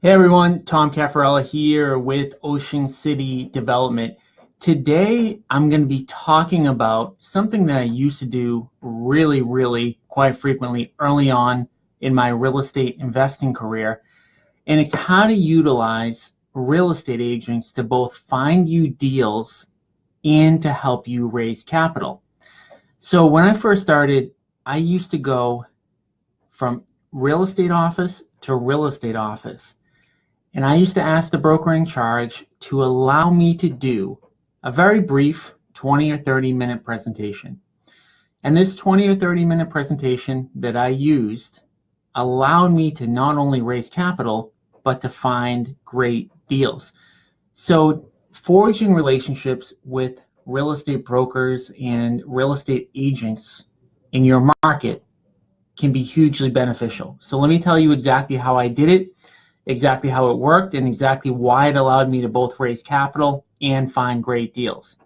Hey everyone, Tom Caffarella here with Ocean City Development. Today I'm going to be talking about something that I used to do really quite frequently early on in my real estate investing career, and it's how to utilize real estate agents to both find you deals and to help you raise capital. So when I first started, I used to go from real estate office to real estate office. And I used to ask the broker in charge to allow me to do a very brief 20 or 30-minute presentation. And this 20 or 30-minute presentation that I used allowed me to not only raise capital, but to find great deals. So forging relationships with real estate brokers and real estate agents in your market can be hugely beneficial. So let me tell you exactly how I did it, exactly how it worked, and exactly why it allowed me to both raise capital and find great deals.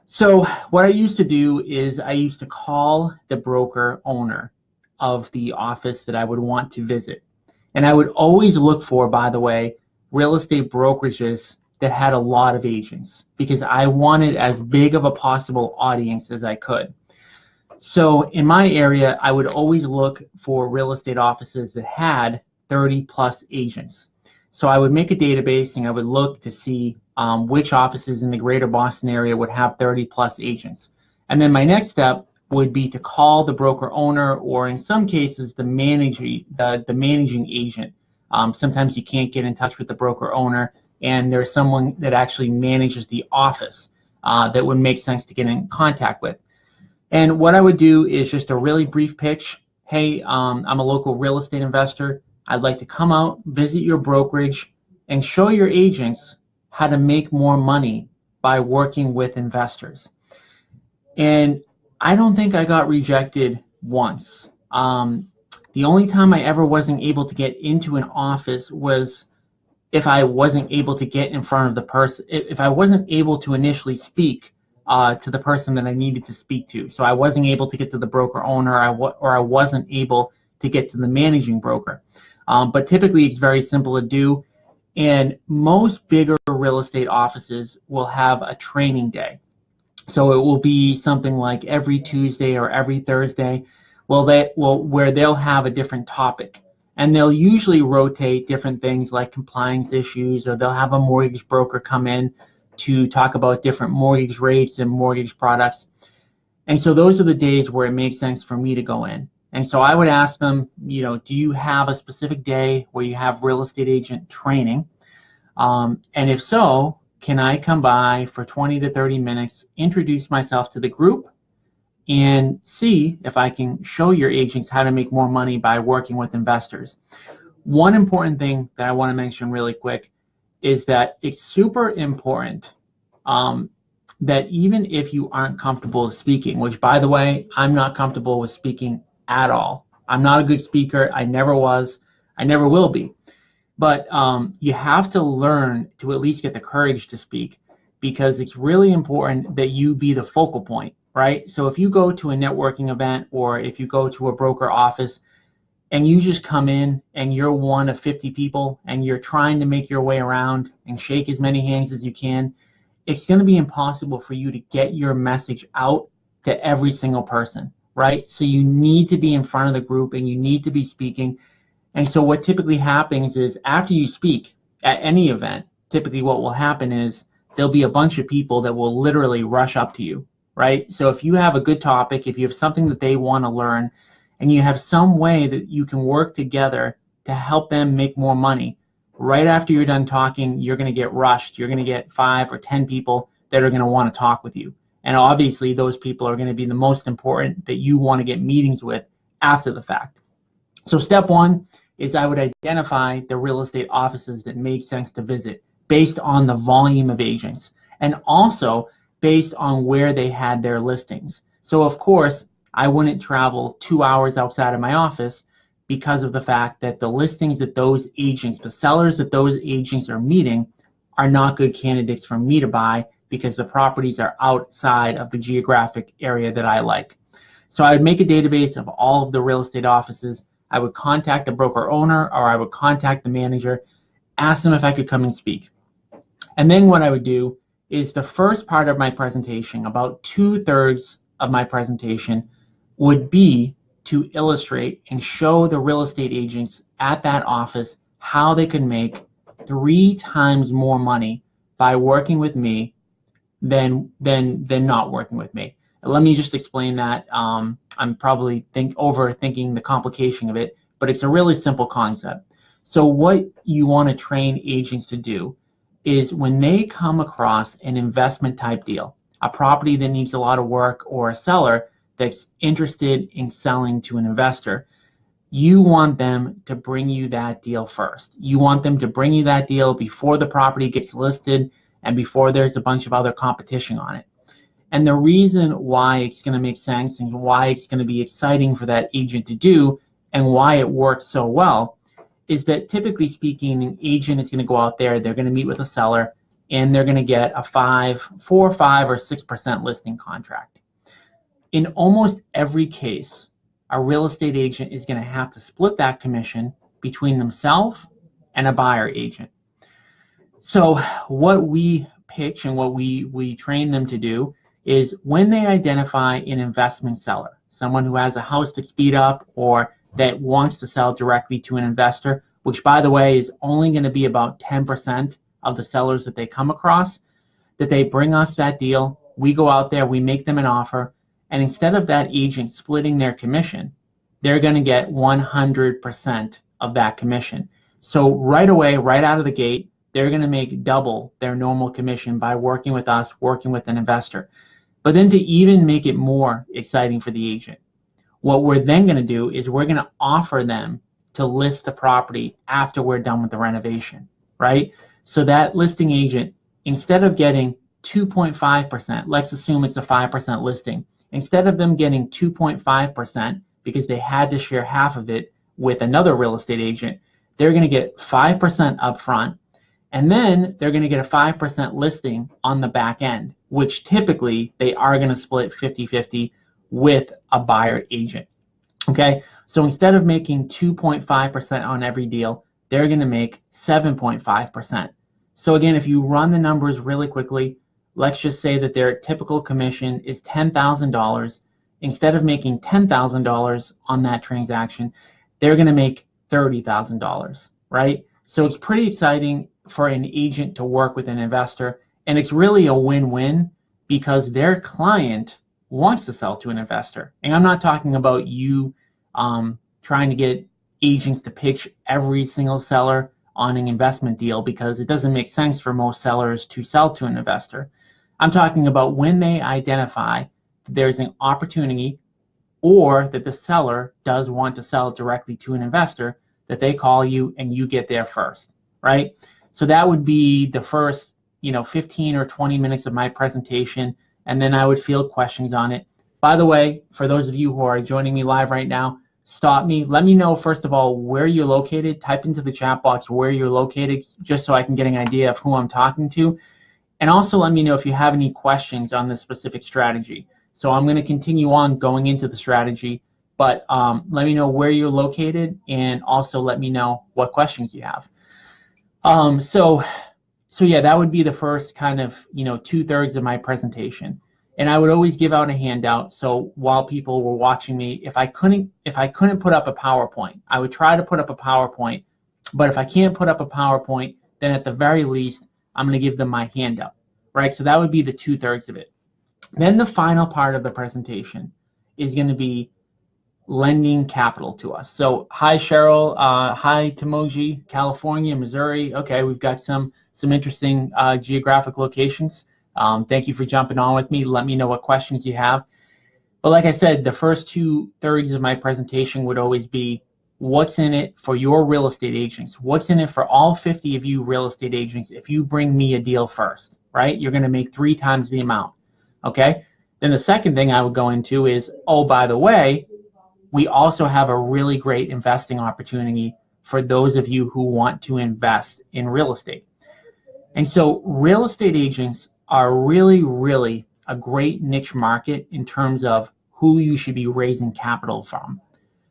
So what I used to do is I used to call the broker owner of the office that I would want to visit. And I would always look for, by the way, real estate brokerages that had a lot of agents because I wanted as big of a possible audience as I could. So in my area, I would always look for real estate offices that had 30 plus agents. So I would make a database and I would look to see which offices in the greater Boston area would have 30 plus agents. And then my next step would be to call the broker owner, or in some cases the managing agent. Sometimes you can't get in touch with the broker owner, and there's someone that actually manages the office that would make sense to get in contact with. And what I would do is just a really brief pitch. Hey, I'm a local real estate investor. I'd like to come out, visit your brokerage, and show your agents how to make more money by working with investors. And I don't think I got rejected once. The only time I ever wasn't able to get into an office was if I wasn't able to get in front of the person, if I wasn't able to initially speak to the person that I needed to speak to. So I wasn't able to get to the broker owner, or I wasn't able to get to the managing broker. But typically it's very simple to do. And most bigger real estate offices will have a training day. So it will be something like every Tuesday or every Thursday, where they'll have a different topic. And they'll usually rotate different things like compliance issues, or they'll have a mortgage broker come in to talk about different mortgage rates and mortgage products. And so those are the days where it makes sense for me to go in. And so I would ask them, do you have a specific day where you have real estate agent training? And if so, can I come by for 20 to 30 minutes, introduce myself to the group, and see if I can show your agents how to make more money by working with investors? One important thing that I want to mention really quick is that it's super important that even if you aren't comfortable speaking, which, by the way, I'm not comfortable with speaking at all. I'm not a good speaker. I never was. I never will be. But you have to learn to at least get the courage to speak, because it's really important that you be the focal point, right? So if you go to a networking event, or if you go to a broker office and you just come in and you're one of 50 people and you're trying to make your way around and shake as many hands as you can, it's going to be impossible for you to get your message out to every single person, right? So you need to be in front of the group and you need to be speaking. And so what typically happens is, after you speak at any event, typically what will happen is there'll be a bunch of people that will literally rush up to you, right? So if you have a good topic, if you have something that they want to learn, and you have some way that you can work together to help them make more money, right after you're done talking, you're going to get rushed. You're going to get 5 or 10 people that are going to want to talk with you. And obviously those people are going to be the most important that you want to get meetings with after the fact. So step one is I would identify the real estate offices that make sense to visit based on the volume of agents, and also based on where they had their listings. So of course, I wouldn't travel 2 hours outside of my office, because of the fact that the listings that those agents, the sellers that those agents are meeting, are not good candidates for me to buy, because the properties are outside of the geographic area that I like. So I would make a database of all of the real estate offices. I would contact the broker owner or I would contact the manager, ask them if I could come and speak. And then what I would do is the first part of my presentation, about 2/3 of my presentation, would be to illustrate and show the real estate agents at that office how they could make 3 times more money by working with me than not working with me. Let me just explain that. I'm probably overthinking the complication of it, but it's a really simple concept. So what you want to train agents to do is when they come across an investment type deal, a property that needs a lot of work, or a seller that's interested in selling to an investor, you want them to bring you that deal first. You want them to bring you that deal before the property gets listed and before there's a bunch of other competition on it. And the reason why it's going to make sense and why it's going to be exciting for that agent to do and why it works so well is that typically speaking, an agent is going to go out there, they're going to meet with a seller, and they're going to get a 4, 5, or 6% listing contract. In almost every case, a real estate agent is going to have to split that commission between themselves and a buyer agent. So what we pitch and what we train them to do is when they identify an investment seller, someone who has a house that's beat up or that wants to sell directly to an investor, which by the way is only going to be about 10% of the sellers that they come across, that they bring us that deal, we go out there, we make them an offer, and instead of that agent splitting their commission, they're going to get 100% of that commission. So right away, right out of the gate, they're going to make double their normal commission by working with us, working with an investor. But then to even make it more exciting for the agent, what we're then going to do is we're going to offer them to list the property after we're done with the renovation, right? So that listing agent, instead of getting 2.5%, let's assume it's a 5% listing, instead of them getting 2.5% because they had to share half of it with another real estate agent, they're going to get 5% upfront, and then they're going to get a 5% listing on the back end, which typically they are going to split 50-50 with a buyer agent. Okay, so instead of making 2.5% on every deal, they're going to make 7.5%. So again, if you run the numbers really quickly, let's just say that their typical commission is $10,000. Instead of making $10,000 on that transaction, they're going to make $30,000, right? So it's pretty exciting for an agent to work with an investor, and it's really a win-win because their client wants to sell to an investor. And I'm not talking about you trying to get agents to pitch every single seller on an investment deal because it doesn't make sense for most sellers to sell to an investor. I'm talking about when they identify that there's an opportunity or that the seller does want to sell directly to an investor, that they call you and you get there first, right? So that would be the first 15 or 20 minutes of my presentation, and then I would field questions on it. By the way, for those of you who are joining me live right now, stop me. Let me know, first of all, where you're located. Type into the chat box where you're located just so I can get an idea of who I'm talking to. And also let me know if you have any questions on this specific strategy. So I'm going to continue on going into the strategy, but let me know where you're located and also let me know what questions you have. So yeah, that would be the first kind of 2/3 of my presentation. And I would always give out a handout. So while people were watching me, if I couldn't put up a PowerPoint, I would try to put up a PowerPoint. But if I can't put up a PowerPoint, then at the very least, I'm going to give them my handout, right? So that would be the 2/3 of it. Then the final part of the presentation is going to be lending capital to us. So hi Cheryl, hi Tamoji, California, Missouri. Okay, we've got some interesting geographic locations. Thank you for jumping on with me. Let me know what questions you have. But like I said, the first 2/3 of my presentation would always be what's in it for your real estate agents. What's in it for all 50 of you real estate agents if you bring me a deal first, right? You're going to make 3 times the amount, okay? Then the second thing I would go into is, oh, by the way, we also have a really great investing opportunity for those of you who want to invest in real estate. And so real estate agents are really, really a great niche market in terms of who you should be raising capital from.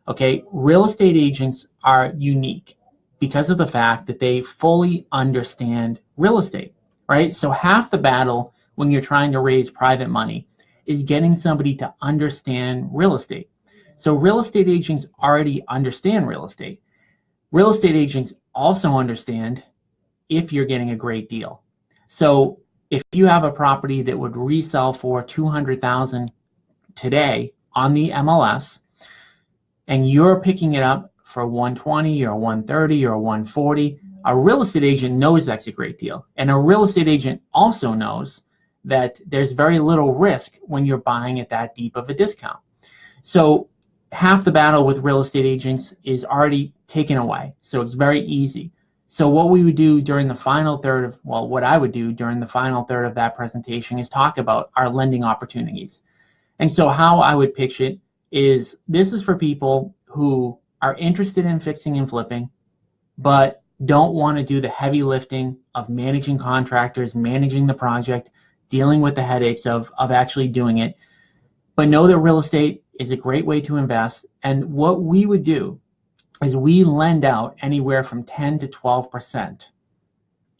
Okay, real estate agents are unique because of the fact that they fully understand real estate, right? So half the battle when you're trying to raise private money is getting somebody to understand real estate. So real estate agents already understand real estate. Real estate agents also understand if you're getting a great deal. So if you have a property that would resell for $200,000 today on the MLS, and you're picking it up for 120 or 130 or 140, a real estate agent knows that's a great deal. And a real estate agent also knows that there's very little risk when you're buying at that deep of a discount. So half the battle with real estate agents is already taken away. So it's very easy. So what we would do during the final third of, well, what I would do during the final third of that presentation is talk about our lending opportunities. And so how I would pitch it is, this is for people who are interested in fixing and flipping, but don't want to do the heavy lifting of managing contractors, managing the project, dealing with the headaches of actually doing it, but know that real estate is a great way to invest. And what we would do is we lend out anywhere from 10 to 12%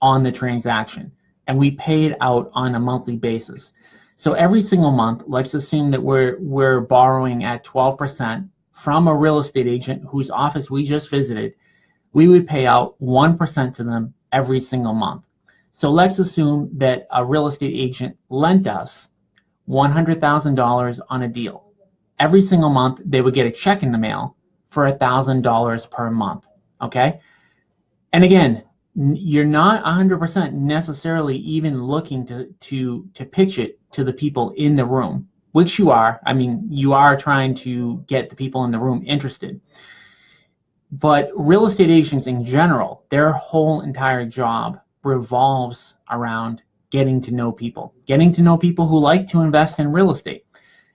on the transaction, and we pay it out on a monthly basis. So every single month, let's assume that we're borrowing at 12% from a real estate agent whose office we just visited. We would pay out 1% to them every single month. So let's assume that a real estate agent lent us $100,000 on a deal. Every single month, they would get a check in the mail for $1,000 per month, okay? And again, you're not 100% necessarily even looking to pitch it to the people in the room, which you are. I mean, you are trying to get the people in the room interested. But real estate agents in general, their whole entire job revolves around getting to know people who like to invest in real estate.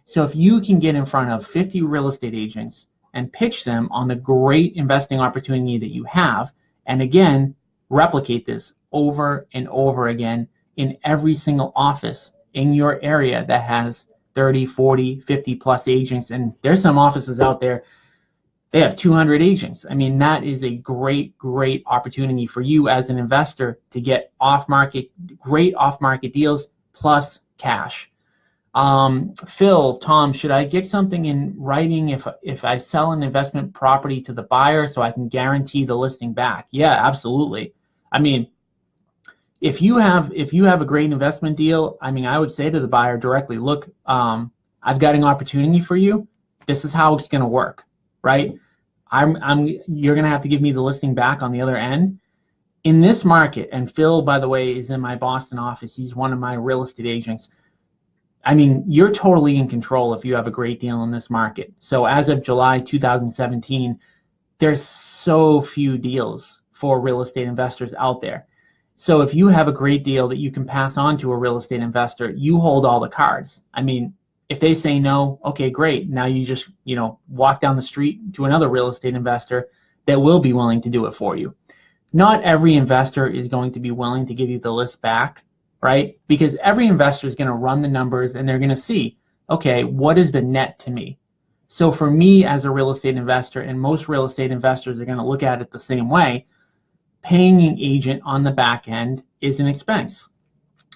So if you can get in front of 50 real estate agents and pitch them on the great investing opportunity that you have, and again, replicate this over and over again in every single office in your area that has 30, 40, 50 plus agents. And there's some offices out there, they have 200 agents. I mean, that is a great, great opportunity for you as an investor to get great off-market deals plus cash. Phil, Tom, should I get something in writing if I sell an investment property to the buyer so I can guarantee the listing back? Yeah, absolutely. I mean, if you have a great investment deal, I mean, I would say to the buyer directly, look, I've got an opportunity for you. This is how it's going to work, right? You're going to have to give me the listing back on the other end. In this market, and Phil, by the way, is in my Boston office. He's one of my real estate agents. I mean, you're totally in control if you have a great deal in this market. So as of July 2017, there's so few deals for real estate investors out there. So if you have a great deal that you can pass on to a real estate investor, you hold all the cards. I mean, if they say no, okay, great. Now you just, walk down the street to another real estate investor that will be willing to do it for you. Not every investor is going to be willing to give you the list back, right? Because every investor is going to run the numbers and they're going to see, okay, what is the net to me? So for me as a real estate investor, and most real estate investors are going to look at it the same way, paying an agent on the back end is an expense.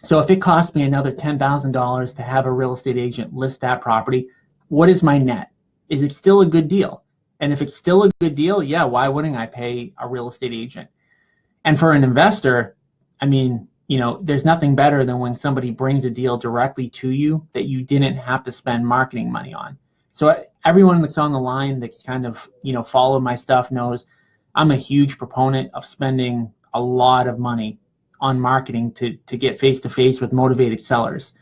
So if it costs me another $10,000 to have a real estate agent list that property, what is my net? Is it still a good deal? And if it's still a good deal, yeah, why wouldn't I pay a real estate agent? And for an investor, I mean, there's nothing better than when somebody brings a deal directly to you that you didn't have to spend marketing money on. So everyone that's on the line that's kind of, followed my stuff knows I'm a huge proponent of spending a lot of money on marketing to get face-to-face with motivated sellers.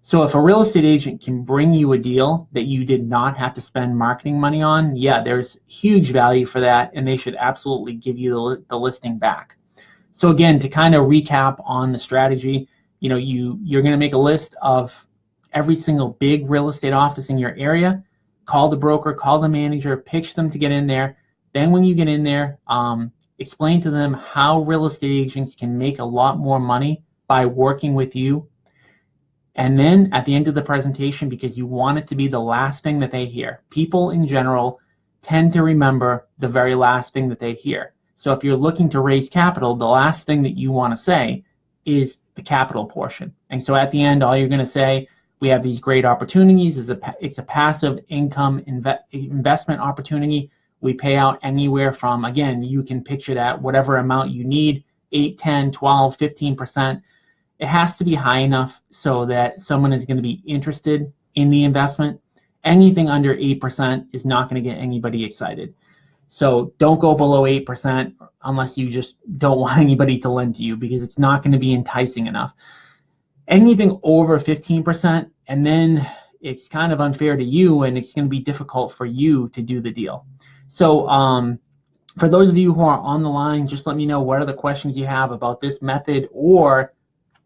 So if a real estate agent can bring you a deal that you did not have to spend marketing money on, yeah, there's huge value for that, and they should absolutely give you the listing back. So again, to kind of recap on the strategy, you're going to make a list of every single big real estate office in your area, call the broker, call the manager, pitch them to get in there. Then when you get in there, explain to them how real estate agents can make a lot more money by working with you. And then at the end of the presentation, because you want it to be the last thing that they hear, people in general, tend to remember the very last thing that they hear. So if you're looking to raise capital, the last thing that you want to say is the capital portion. And so at the end, all you're going to say, we have these great opportunities. It's a passive income investment opportunity. We pay out anywhere from, again, you can picture that, whatever amount you need, 8, 10, 12, 15%. It has to be high enough so that someone is going to be interested in the investment. Anything under 8% is not going to get anybody excited. So don't go below 8% unless you just don't want anybody to lend to you, because it's not going to be enticing enough. Anything over 15%, and then it's kind of unfair to you, and it's going to be difficult for you to do the deal. So for those of you who are on the line, just let me know what are the questions you have about this method, or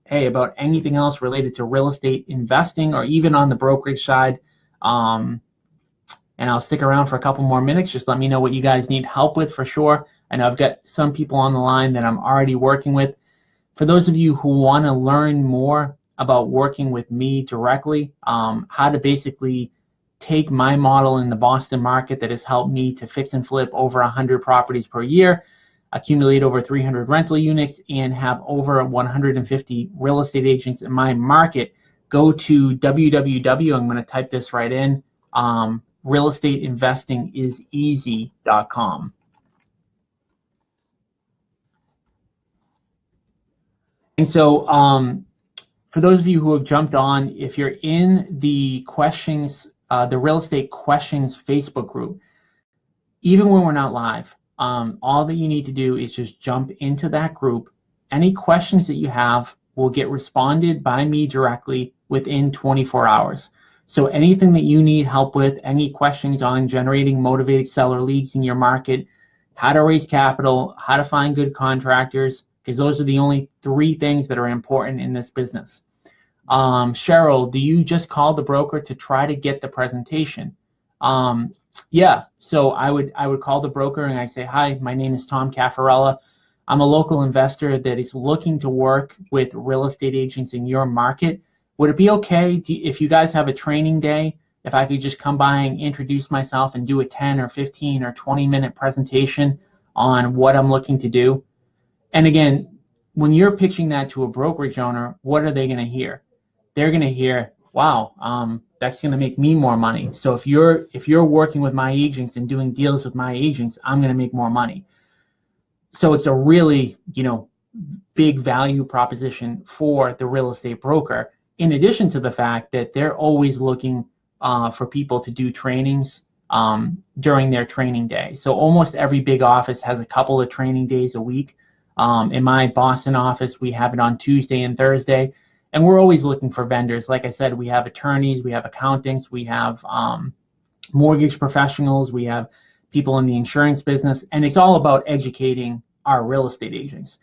hey, about anything else related to real estate investing, or even on the brokerage side. And I'll stick around for a couple more minutes. Just let me know what you guys need help with for sure. I know I've got some people on the line that I'm already working with. For those of you who want to learn more about working with me directly, how to basically take my model in the Boston market that has helped me to fix and flip over 100 properties per year, accumulate over 300 rental units, and have over 150 real estate agents in my market, go to www. I'm going to type this right in. Realestateinvestingiseasy.com. And so for those of you who have jumped on, if you're in the questions, the real estate questions Facebook group, even when we're not live, all that you need to do is just jump into that group. Any questions that you have will get responded by me directly within 24 hours. So anything that you need help with, any questions on generating motivated seller leads in your market, how to raise capital, how to find good contractors, because those are the only 3 things that are important in this business. Cheryl, do you just call the broker to try to get the presentation? Yeah, so I would call the broker and I say, hi, my name is Tom Caffarella. I'm a local investor that is looking to work with real estate agents in your market. Would it be okay if you guys have a training day, if I could just come by and introduce myself and do a 10 or 15 or 20-minute presentation on what I'm looking to do? And again, when you're pitching that to a brokerage owner, what are they going to hear? They're going to hear, wow, that's going to make me more money. So if you're working with my agents and doing deals with my agents, I'm going to make more money. So it's a really, big value proposition for the real estate broker, in addition to the fact that they're always looking for people to do trainings during their training day. So almost every big office has a couple of training days a week. In my Boston office, we have it on Tuesday and Thursday, and we're always looking for vendors. Like I said, we have attorneys, we have accountants, we have mortgage professionals, we have people in the insurance business, and it's all about educating our real estate agents.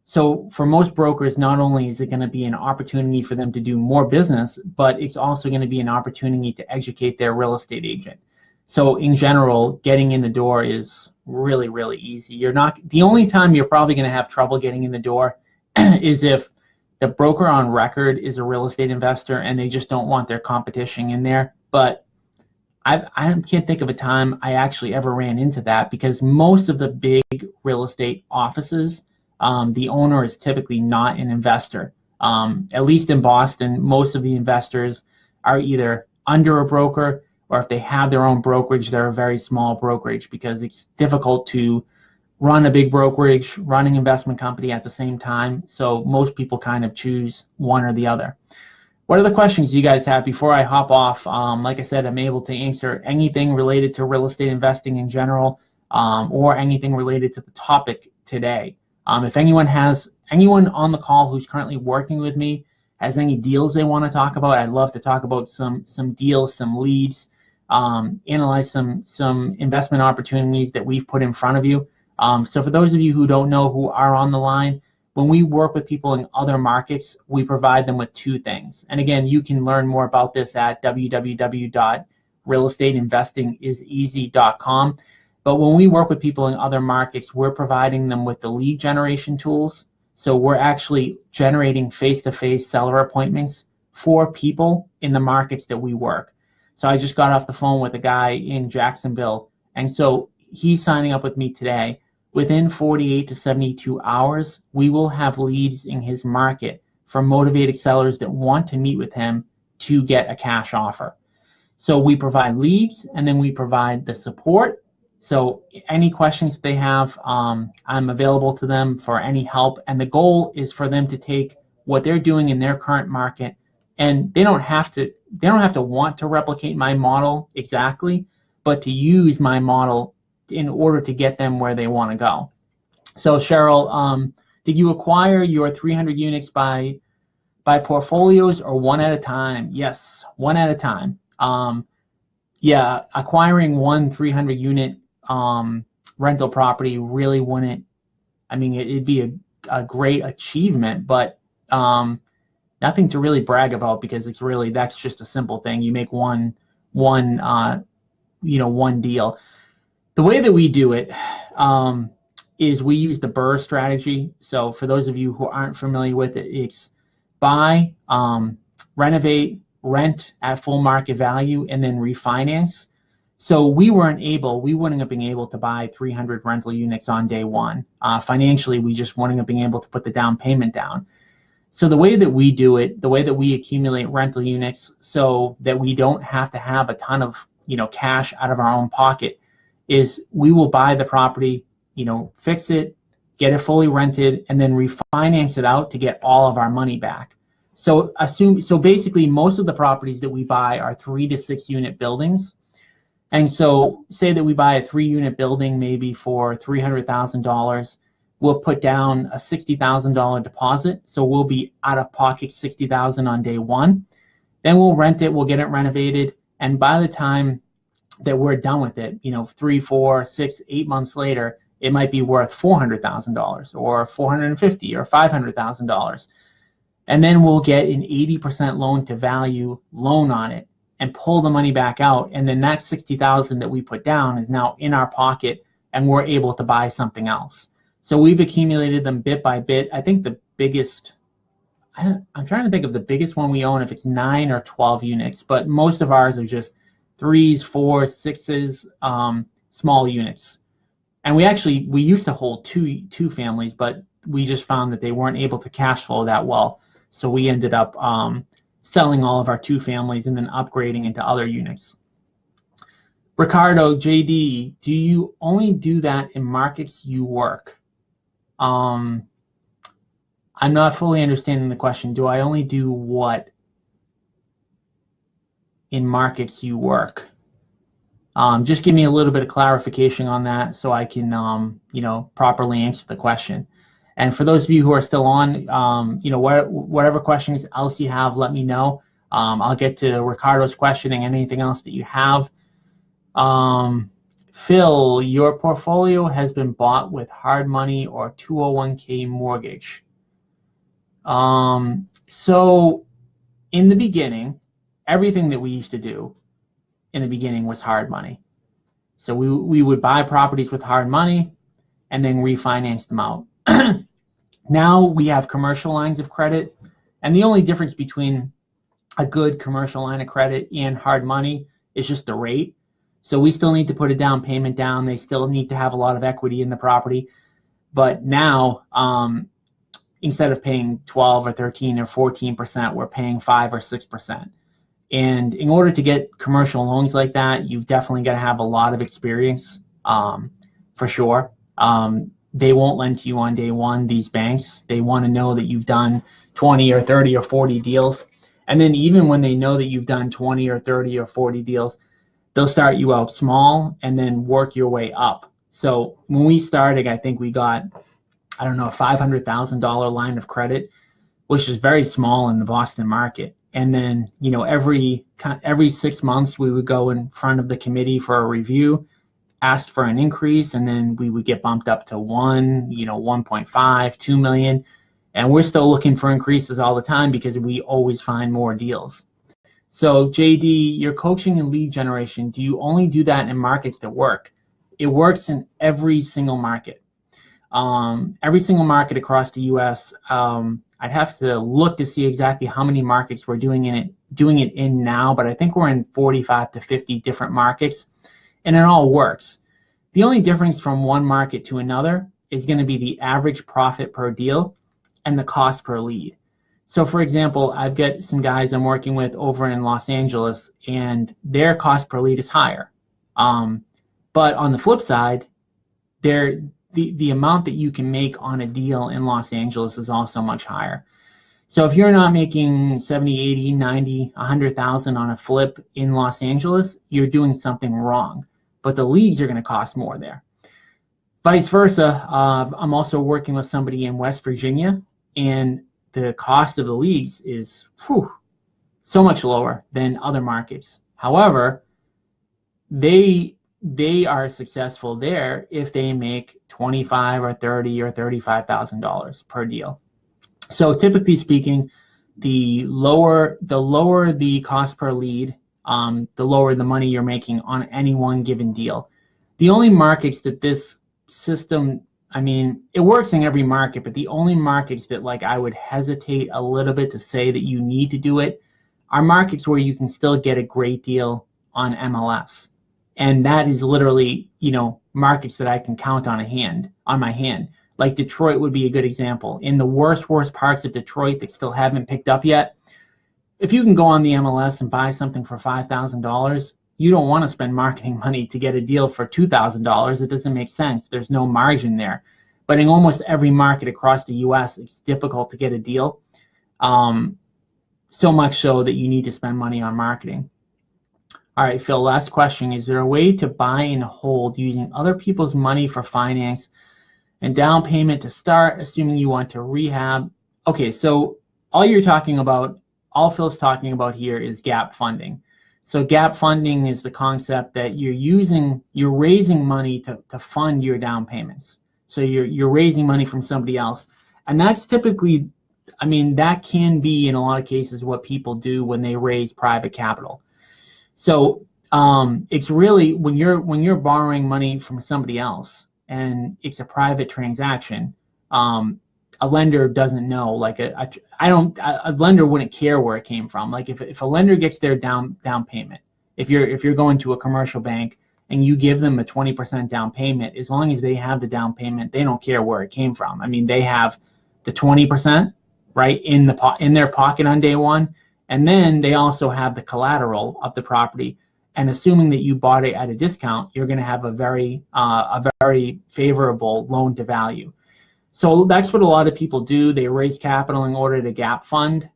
So for most brokers, not only is it going to be an opportunity for them to do more business, but it's also going to be an opportunity to educate their real estate agent. So in general, getting in the door is really, really easy. The only time you're probably going to have trouble getting in the door is if the broker on record is a real estate investor and they just don't want their competition in there. But I can't think of a time I actually ever ran into that, because most of the big real estate offices, the owner is typically not an investor. At least in Boston, most of the investors are either under a broker, or if they have their own brokerage, they're a very small brokerage, because it's difficult to run a big brokerage, run an investment company at the same time. So most people kind of choose one or the other. What other questions do you guys have before I hop off? Like I said, I'm able to answer anything related to real estate investing in general, or anything related to the topic today. If anyone on the call who's currently working with me has any deals they want to talk about, I'd love to talk about some deals, some leads, analyze some investment opportunities that we've put in front of you. So for those of you who don't know who are on the line, when we work with people in other markets, we provide them with 2 things. And again, you can learn more about this at www.realestateinvestingiseasy.com. But when we work with people in other markets, we're providing them with the lead generation tools. So we're actually generating face-to-face seller appointments for people in the markets that we work. So I just got off the phone with a guy in Jacksonville, And so he's signing up with me today. Within 48 to 72 hours, we will have leads in his market for motivated sellers that want to meet with him to get a cash offer. So we provide leads, and then we provide the support. So any questions they have, I'm available to them for any help. And the goal is for them to take what they're doing in their current market, and they don't have to want to replicate my model exactly, but to use my model in order to get them where they want to go. So Cheryl, did you acquire your 300 units by portfolios or one at a time? Yes, one at a time. Yeah, acquiring one 300 unit rental property really wouldn't, I mean, it'd be a great achievement, but nothing to really brag about, because that's just a simple thing. You make one deal. The way that we do it is we use the BRRRR strategy. So for those of you who aren't familiar with it, it's buy, renovate, rent at full market value, and then refinance. So we wouldn't have been able to buy 300 rental units on day one. Financially, we just wouldn't have been able to put the down payment down. So the way that we do it, the way that we accumulate rental units so that we don't have to have a ton of cash out of our own pocket, is we will buy the property, fix it, get it fully rented, and then refinance it out to get all of our money back. So basically most of the properties that we buy are 3 to 6 unit buildings. And so say that we buy a 3-unit building maybe for $300,000. We'll put down a $60,000 deposit. So we'll be out of pocket $60,000 on day one. Then we'll rent it, we'll get it renovated. And by the time that we're done with it, 3, 4, 6, 8 months later, it might be worth $400,000 or $450,000 or $500,000. And then we'll get an 80% loan to value loan on it and pull the money back out. And then that $60,000 that we put down is now in our pocket, and we're able to buy something else. So we've accumulated them bit by bit. I think the biggest, I'm trying to think of the biggest one we own, if it's 9 or 12 units, but most of ours are just 3s, 4s, 6s, small units. And we used to hold two families, but we just found that they weren't able to cash flow that well. So we ended up selling all of our 2 families and then upgrading into other units. Ricardo, JD, do you only do that in markets you work? I'm not fully understanding the question. Do I only do what in markets you work? Just give me a little bit of clarification on that so I can, properly answer the question. And for those of you who are still on, whatever questions else you have, let me know. I'll get to Ricardo's question and anything else that you have. Phil, your portfolio has been bought with hard money or 201k mortgage. So in the beginning, everything that we used to do in the beginning was hard money. So we would buy properties with hard money and then refinance them out. Now we have commercial lines of credit, and the only difference between a good commercial line of credit and hard money is just the rate. So we still need to put a down payment down. They still need to have a lot of equity in the property. But now, instead of paying 12 or 13 or 14%, we're paying 5 or 6%. And in order to get commercial loans like that, you've definitely got to have a lot of experience, for sure. They won't lend to you on day one, these banks. They want to know that you've done 20 or 30 or 40 deals. And then even when they know that you've done 20 or 30 or 40 deals, they'll start you out small and then work your way up. So when we started, I think we got, a $500,000 line of credit, which is very small in the Boston market. And then, every 6 months we would go in front of the committee for a review, asked for an increase, and then we would get bumped up to 1.5, 2 million. And we're still looking for increases all the time because we always find more deals. So JD, your coaching and lead generation, do you only do that in markets that work? It works in every single market. Every single market across the US. I'd have to look to see exactly how many markets we're doing it in now, but I think we're in 45 to 50 different markets, and it all works. The only difference from one market to another is going to be the average profit per deal and the cost per lead. So for example, I've got some guys I'm working with over in Los Angeles, and their cost per lead is higher. But on the flip side, the amount that you can make on a deal in Los Angeles is also much higher. So if you're not making 70, 80, 90, 100,000 on a flip in Los Angeles, you're doing something wrong. But the leads are going to cost more there. Vice versa, I'm also working with somebody in West Virginia, and the cost of the leads is so much lower than other markets. However, they are successful there if they make $25,000 or $30,000 or $35,000 per deal. So typically speaking, the lower the cost per lead, the lower the money you're making on any one given deal. The only markets that this system, I mean, it works in every market, but the only markets that like I would hesitate a little bit to say that you need to do it are markets where you can still get a great deal on MLS. And that is literally, markets that I can count on my hand. Like Detroit would be a good example. In the worst parts of Detroit that still haven't picked up yet, if you can go on the MLS and buy something for $5,000, you don't want to spend marketing money to get a deal for $2,000. It doesn't make sense. There's no margin there. But in almost every market across the U.S., it's difficult to get a deal. So much so that you need to spend money on marketing. All right, Phil, last question. Is there a way to buy and hold using other people's money for finance and down payment to start, assuming you want to rehab? Okay, so all Phil's talking about here is gap funding. So gap funding is the concept that you're raising money to fund your down payments. So you're raising money from somebody else. And that's typically, that can be in a lot of cases what people do when they raise private capital. So it's really when you're borrowing money from somebody else and it's a private transaction, a lender doesn't know. Like a lender wouldn't care where it came from. Like if a lender gets their down payment, if you're going to a commercial bank and you give them a 20% down payment, as long as they have the down payment, they don't care where it came from. They have the 20% right in their pocket on day one. And then they also have the collateral of the property. And assuming that you bought it at a discount, you're going to have a very favorable loan to value. So that's what a lot of people do. They raise capital in order to gap fund.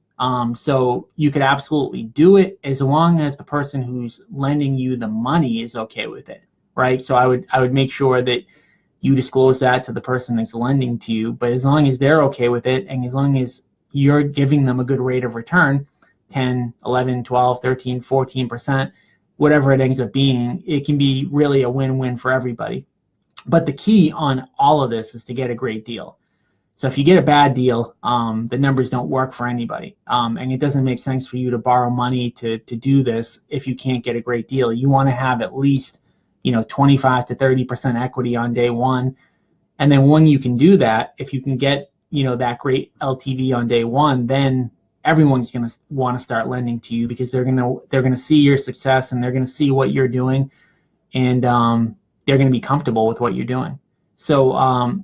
So you could absolutely do it as long as the person who's lending you the money is okay with it, right? So I would make sure that you disclose that to the person that's lending to you. But as long as they're okay with it, and as long as you're giving them a good rate of return, 10, 11, 12, 13, 14%, whatever it ends up being, it can be really a win-win for everybody. But the key on all of this is to get a great deal. So if you get a bad deal, the numbers don't work for anybody. And it doesn't make sense for you to borrow money to do this if you can't get a great deal. You want to have at least 25 to 30% equity on day one. And then when you can do that, if you can get that great LTV on day one, then everyone's going to want to start lending to you because they're going to see your success and they're going to see what you're doing, and they're going to be comfortable with what you're doing. So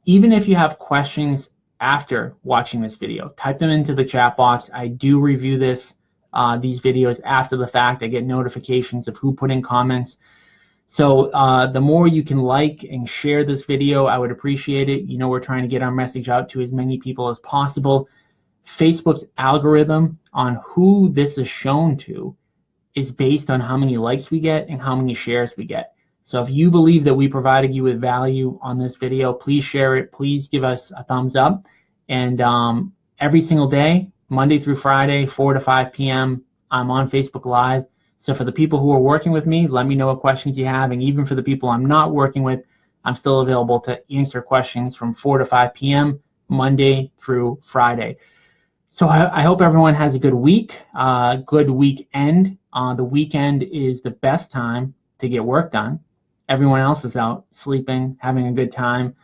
even if you have questions after watching this video, type them into the chat box. I do review these videos after the fact. I get notifications of who put in comments. So the more you can like and share this video, I would appreciate it. We're trying to get our message out to as many people as possible. Facebook's algorithm on who this is shown to is based on how many likes we get and how many shares we get. So if you believe that we provided you with value on this video, please share it. Please give us a thumbs up. And every single day, Monday through Friday, 4 to 5 p.m., I'm on Facebook Live. So for the people who are working with me, let me know what questions you have. And even for the people I'm not working with, I'm still available to answer questions from 4 to 5 p.m., Monday through Friday. So I hope everyone has a good week, good weekend. The weekend is the best time to get work done. Everyone else is out sleeping, having a good time.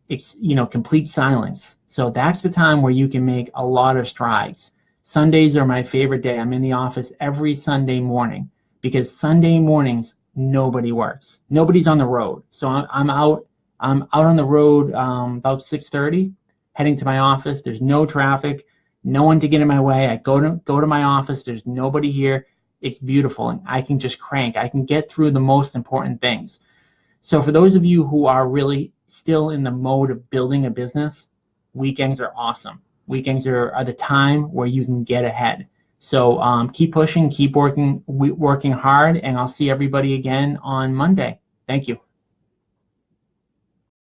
It's complete silence. So that's the time where you can make a lot of strides. Sundays are my favorite day. I'm in the office every Sunday morning because Sunday mornings, nobody works. Nobody's on the road. So I'm out. I'm out on the road about 6:30, heading to my office. There's no traffic, no one to get in my way. I go to my office. There's nobody here. It's beautiful, and I can just crank. I can get through the most important things. So for those of you who are really still in the mode of building a business, weekends are awesome. Weekends are the time where you can get ahead. So keep pushing, keep working hard, and I'll see everybody again on Monday. Thank you.